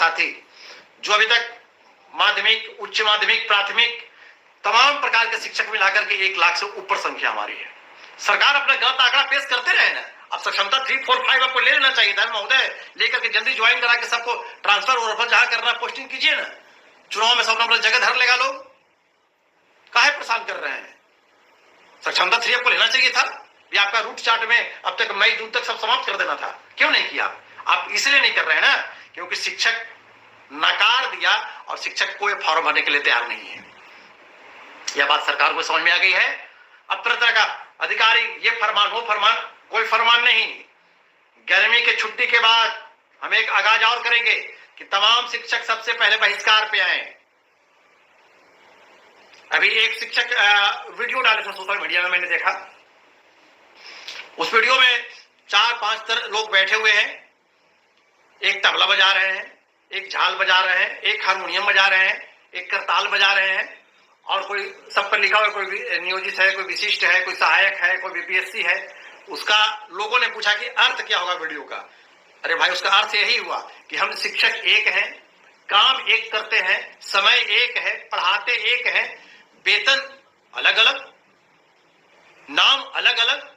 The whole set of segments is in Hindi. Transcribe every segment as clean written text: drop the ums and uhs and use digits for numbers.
साथी, जो अभी तक माध्यमिक, उच्च माध्यमिक, प्राथमिक तमाम प्रकार के शिक्षक मिलाकर के 1 लाख से ऊपर संख्या हमारी है। सरकार अपना गलत आंकड़ा पेश करते रहे ना। अब सक्षमता 3, 4, 5 आपको ले लेना चाहिए था महोदय, लेकर के जल्दी ज्वाइन करा के सबको ट्रांसफर और जहां करना पोस्टिंग कीजिए ना। चुनाव में सब अपना जगह धर लेगा लोग, काहे परेशान कर रहे हैं? सक्षमता 3 आपको लेना चाहिए था। ये आपका रूट चार्ट में अब तक मई जून तक सब समाप्त कर देना था, क्यों नहीं किया? आप इसलिए नहीं कर रहे हैं ना क्योंकि शिक्षक नकार दिया और शिक्षक कोई फॉर्म भरने के लिए तैयार नहीं है। यह बात सरकार को समझ में आ गई है। अब तरह तरह का अधिकारी, ये फरमान वो फरमान, कोई फरमान नहीं। गर्मी के छुट्टी के बाद हम एक आगाज और करेंगे कि तमाम शिक्षक सबसे पहले बहिष्कार पे आए। अभी एक शिक्षक वीडियो डाले थे सोशल मीडिया में, मैंने देखा। उस वीडियो में 4-5 लोग बैठे हुए हैं, एक तबला बजा रहे हैं, एक झाल बजा रहे हैं, एक हारमोनियम बजा रहे हैं, एक करताल बजा रहे हैं, और कोई सब पर लिखा हुआ, कोई नियोजित है, कोई विशिष्ट है, कोई सहायक है, कोई बीपीएससी है। उसका लोगों ने पूछा कि अर्थ क्या होगा वीडियो का। अरे भाई, उसका अर्थ यही हुआ कि हम शिक्षक एक हैं, काम एक करते हैं, समय एक है, पढ़ाते एक है, वेतन अलग अलग, नाम अलग अलग।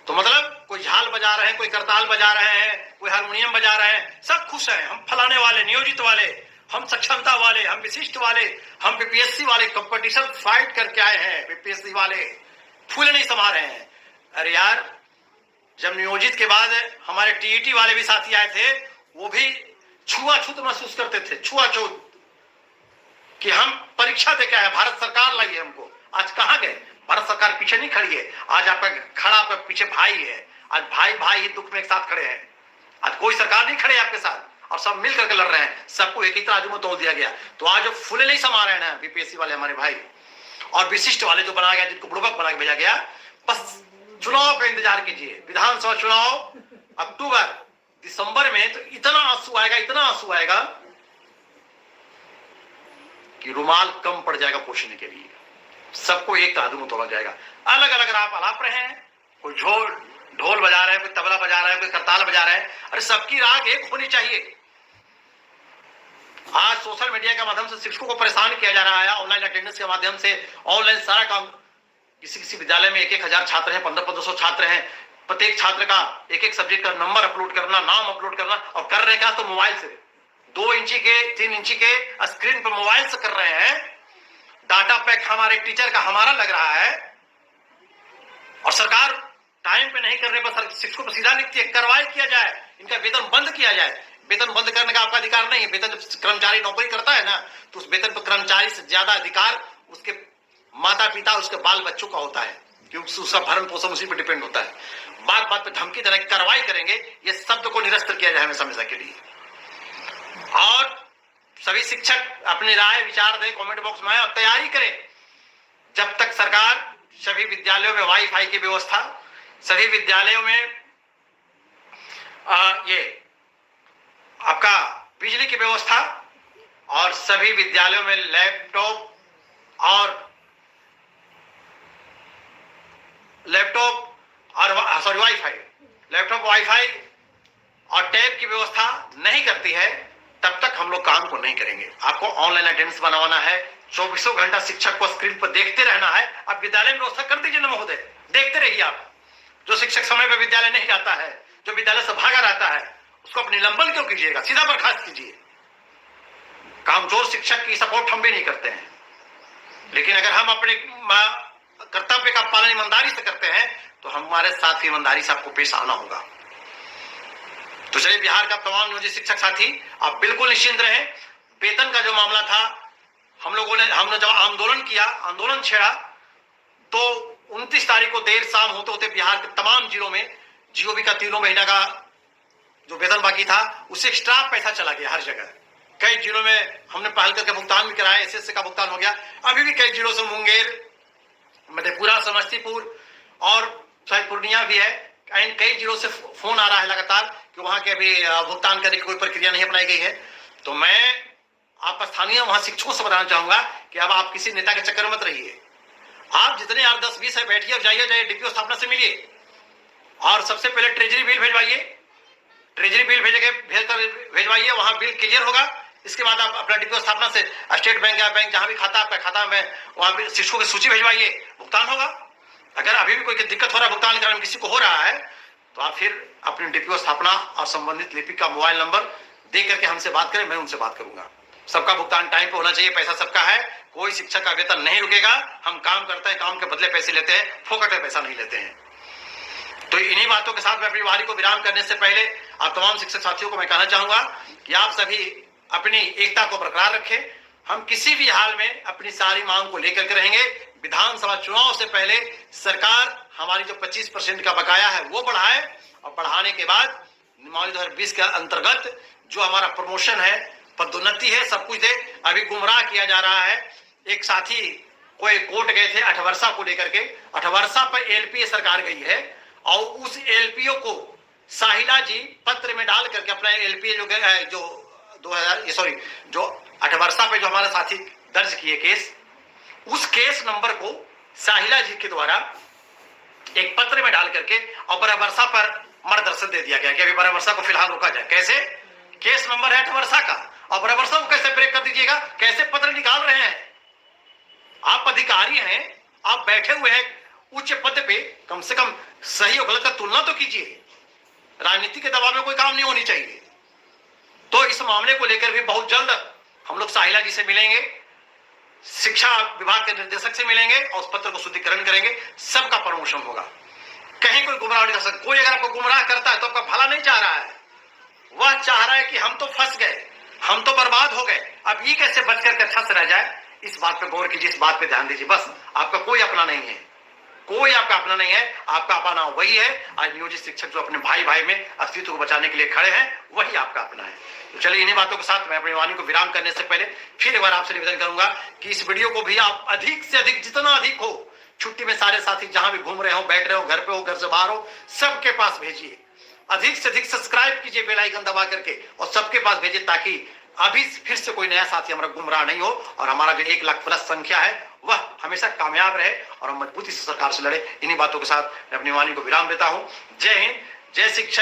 तो मतलब कोई झाल बजा रहे हैं, कोई करताल बजा रहे हैं, कोई हारमोनियम बजा रहे हैं, सब खुश हैं। हम फलाने वाले, नियोजित वाले, हम सक्षमता वाले, हम विशिष्ट वाले, हम बीपीएससी वाले, कंपटीशन फाइट करके आए हैं, बीपीएससी वाले फूले नहीं समा रहे हैं। अरे यार, जब नियोजित के बाद हमारे टीईटी वाले भी साथी आए थे, वो भी छुआछूत महसूस करते थे, छुआछूत, कि हम परीक्षा दे के आए, भारत सरकार लाई है हमको। आज कहां गए? भारत सरकार पीछे नहीं खड़ी है। आज आपका खड़ा आपका पीछे भाई है। आज भाई भाई ही दुख में एक साथ खड़े हैं। आज कोई सरकार नहीं खड़े आपके साथ, और सब मिल करके लड़ रहे हैं। सबको एक ही तराजू में तोल दिया गया। तो आज जो फूले नहीं समा रहे हैं ना बीपीएससी वाले हमारे भाई, और विशिष्ट वाले जो बनाया गया, जिनको बुड़बक बना के भेजा गया, बस चुनाव का इंतजार कीजिए। विधानसभा चुनाव अक्टूबर दिसंबर में, तो इतना आंसू आएगा, इतना आंसू आएगा कि रुमाल कम पड़ जाएगा पोषने के लिए। सबको एक तराजू में तोला जाएगा। अलग अलग राग आलाप रहे हैं, कोई ढोल बजा रहे हैं, कोई तबला बजा रहा है, कोई करताल बजा रहे हैं। अरे सबकी राग एक होनी चाहिए। आज सोशल मीडिया के माध्यम से शिक्षकों को परेशान किया जा रहा है, ऑनलाइन अटेंडेंस के माध्यम से, ऑनलाइन सारा काम। किसी विद्यालय में 1-1 हजार छात्र हैं, 1500 छात्र हैं। प्रत्येक छात्र का एक सब्जेक्ट का नंबर अपलोड करना, नाम अपलोड करना, और कर रहे का तो मोबाइल से 2 इंची के 3 इंची के स्क्रीन पर मोबाइल से कर रहे हैं। डाटा पैक हमारे टीचर का हमारा लग रहा है, और सरकार टाइम पे नहीं करने पर शिक्षकों पर सीधा लिखती है, कार्रवाई किया जाए, इनका वेतन बंद किया जाए। वेतन बंद करने का आपका अधिकार नहीं है। वेतन जब कर्मचारी नौकरी करता है ना, तो उस वेतन पर कर्मचारी से ज्यादा अधिकार उसके माता पिता, उसके बाल बच्चों का होता है, क्योंकि उसका भरण पोषण उसी पर डिपेंड होता है। बात बात पे धमकी देने की कार्रवाई करेंगे, ये शब्द को निरस्त किया जाए हमेशा हमेशा के लिए। और सभी शिक्षक अपनी राय विचार दें कमेंट बॉक्स में, और तैयारी करें। जब तक सरकार सभी विद्यालयों में वाईफाई की व्यवस्था, सभी विद्यालयों में ये आपका बिजली की व्यवस्था, और सभी विद्यालयों में लैपटॉप और सॉरी वाईफाई और टैब की व्यवस्था नहीं करती है, तब तक हम लोग काम को नहीं करेंगे। आपको ऑनलाइन अटेंडेंस बनवाना है, 24 घंटा शिक्षक को स्क्रीन पर देखते रहना है। अब विद्यालय में व्यवस्था कर दीजिए ना महोदय, देखते रहिए आप। जो शिक्षक समय पर विद्यालय नहीं जाता है, जो विद्यालय से भागा रहता है, उसको अपनी निलंबन क्यों कीजिएगा? सीधा बर्खास्त कीजिए। कामचोर शिक्षक की सपोर्ट हम भी नहीं करते हैं, लेकिन अगर हम अपने कर्तव्य का पालन ईमानदारी से करते हैं, तो हमारे साथ ईमानदारी से आपको पेश आना होगा। तो चलिए, बिहार का तमाम नियोजित शिक्षक साथी आप बिल्कुल निश्चिंत रहें। वेतन का जो मामला था, हमने जब आंदोलन किया, आंदोलन छेड़ा, तो 29 तारीख को देर शाम होते होते बिहार के तमाम जिलों में जीओबी का 3 महीना का जो वेतन बाकी था, उससे एक्स्ट्रा पैसा चला गया हर जगह। कई जिलों में हमने पहल करके भुगतान भी कराया, एसएससी का भुगतान हो गया। अभी भी कई जिलों से, मुंगेर, मधेपुरा, समस्तीपुर और शायद पूर्णिया भी है, कई जिलों से फोन आ रहा है लगातार कि वहां के अभी भुगतान करने की कोई प्रक्रिया नहीं अपनाई गई है। तो मैं आप स्थानीय वहां शिक्षकों से बताना चाहूंगा कि अब आप किसी नेता के चक्कर में मत रहिए। आप जितने 8, 10, 20 है, बैठिए, जाइए डीपीओ स्थापना से मिलिए, और सबसे पहले ट्रेजरी बिल भेजवाइए, ट्रेजरी बिल भेजवाइए, वहां बिल क्लियर होगा। इसके बाद आप अपना डिपो स्थापना से स्टेट बैंक या बैंक जहां भी खाता आपका खाता में, वहां पे शिक्षकों की सूची भेजवाइए, भुगतान होगा। अगर अभी भी कोई दिक्कत हो रहा है, भुगतान करने में किसी को हो रहा है, तो आप फिर अपनी डिपो स्थापना और संबंधित लिपिक का मोबाइल नंबर दे करके हमसे बात करें, मैं उनसे बात करूंगा। सबका भुगतान टाइम पे होना चाहिए, पैसा सबका है, कोई शिक्षक का वेतन नहीं रुकेगा। हम काम करते हैं, काम के बदले पैसे लेते हैं, फोकट में पैसा नहीं लेते हैं। तो इन्हीं बातों के साथ मैं अपनी वाणी को विराम करने से पहले आप तमाम शिक्षक साथियों को मैं कहना चाहूंगा कि आप सभी अपनी एकता को बरकरार रखें। हम किसी भी हाल में अपनी सारी मांग को लेकर के रहेंगे। विधानसभा चुनाव से पहले सरकार हमारी जो 25% का बकाया है वो बढ़ाए, और बढ़ाने के बाद नियमावली 2020 के अंतर्गत जो हमारा प्रमोशन है, पदोन्नति है, सब कुछ दे। अभी गुमराह किया जा रहा है। एक साथी कोई कोर्ट गए थे 8 वर्षा को लेकर के, 8 वर्षा पर एलपीए सरकार गई है, और उस एलपीओ को साहिला जी पत्र में डाल करके अपना एलपीए जो 8 वर्षा पे जो हमारा साथी दर्ज किए केस, उस केस नंबर को साहिला जी के द्वारा एक पत्र में डाल करके और बड़ा वर्षा पर मार्गदर्शन दे दिया गया कि अभी बड़ा वर्षा को फिलहाल रोका जाए। कैसे? केस नंबर है 8 वर्षा का, और बड़ा वर्षा को कैसे ब्रेक कर दीजिएगा? कैसे पत्र निकाल रहे हैं? आप अधिकारी हैं, आप बैठे हुए हैं उच्च पद पे, कम से कम सही और गलत का तुलना तो कीजिए। राजनीति के दबाव में कोई काम नहीं होनी चाहिए। तो इस मामले को लेकर भी बहुत जल्द हम लोग साहिला जी से मिलेंगे, शिक्षा विभाग के निर्देशक से मिलेंगे और उस पत्र को शुद्धिकरण करेंगे। सबका प्रमोशन होगा, कहीं कोई गुमराह नहीं कर सकता। कोई अगर आपको गुमराह करता है तो आपका भला नहीं चाह रहा है, वह चाह रहा है कि हम तो फंस गए, हम तो बर्बाद हो गए, अब ये कैसे बच करके अच्छा से रह जाए। इस बात पे गौर कीजिए, इस बात पे ध्यान दीजिए। बस आपका कोई अपना नहीं है, कोई आपका अपना नहीं है। आपका अपना वही है, आज नियोजित शिक्षक जो अपने भाई भाई में अस्तित्व को बचाने के लिए खड़े हैं, वही आपका अपना है। तो चलिए, इन्हीं बातों के साथ मैं अपनी वाणी को विराम करने से पहले फिर एक बार आपसे निवेदन करूंगा कि इस वीडियो को भी आप अधिक से अधिक, जितना अधिक हो, छुट्टी में सारे साथी जहां भी घूम रहे हो, बैठ रहे हो, घर पे हो, घर से बाहर हो, सबके पास भेजिए। अधिक से अधिक सब्सक्राइब कीजिए बेल आइकन दबा करके, और सबके पास भेजिए, ताकि अभी फिर से कोई नया साथी हमारा गुमराह नहीं हो, और हमारा जो 1 लाख प्लस संख्या है वह हमेशा कामयाब रहे और हम मजबूती से सरकार से लड़े। इन्हीं बातों के साथ मैं अपनी वाणी को विराम देता हूं। जय हिंद, जय शिक्षा।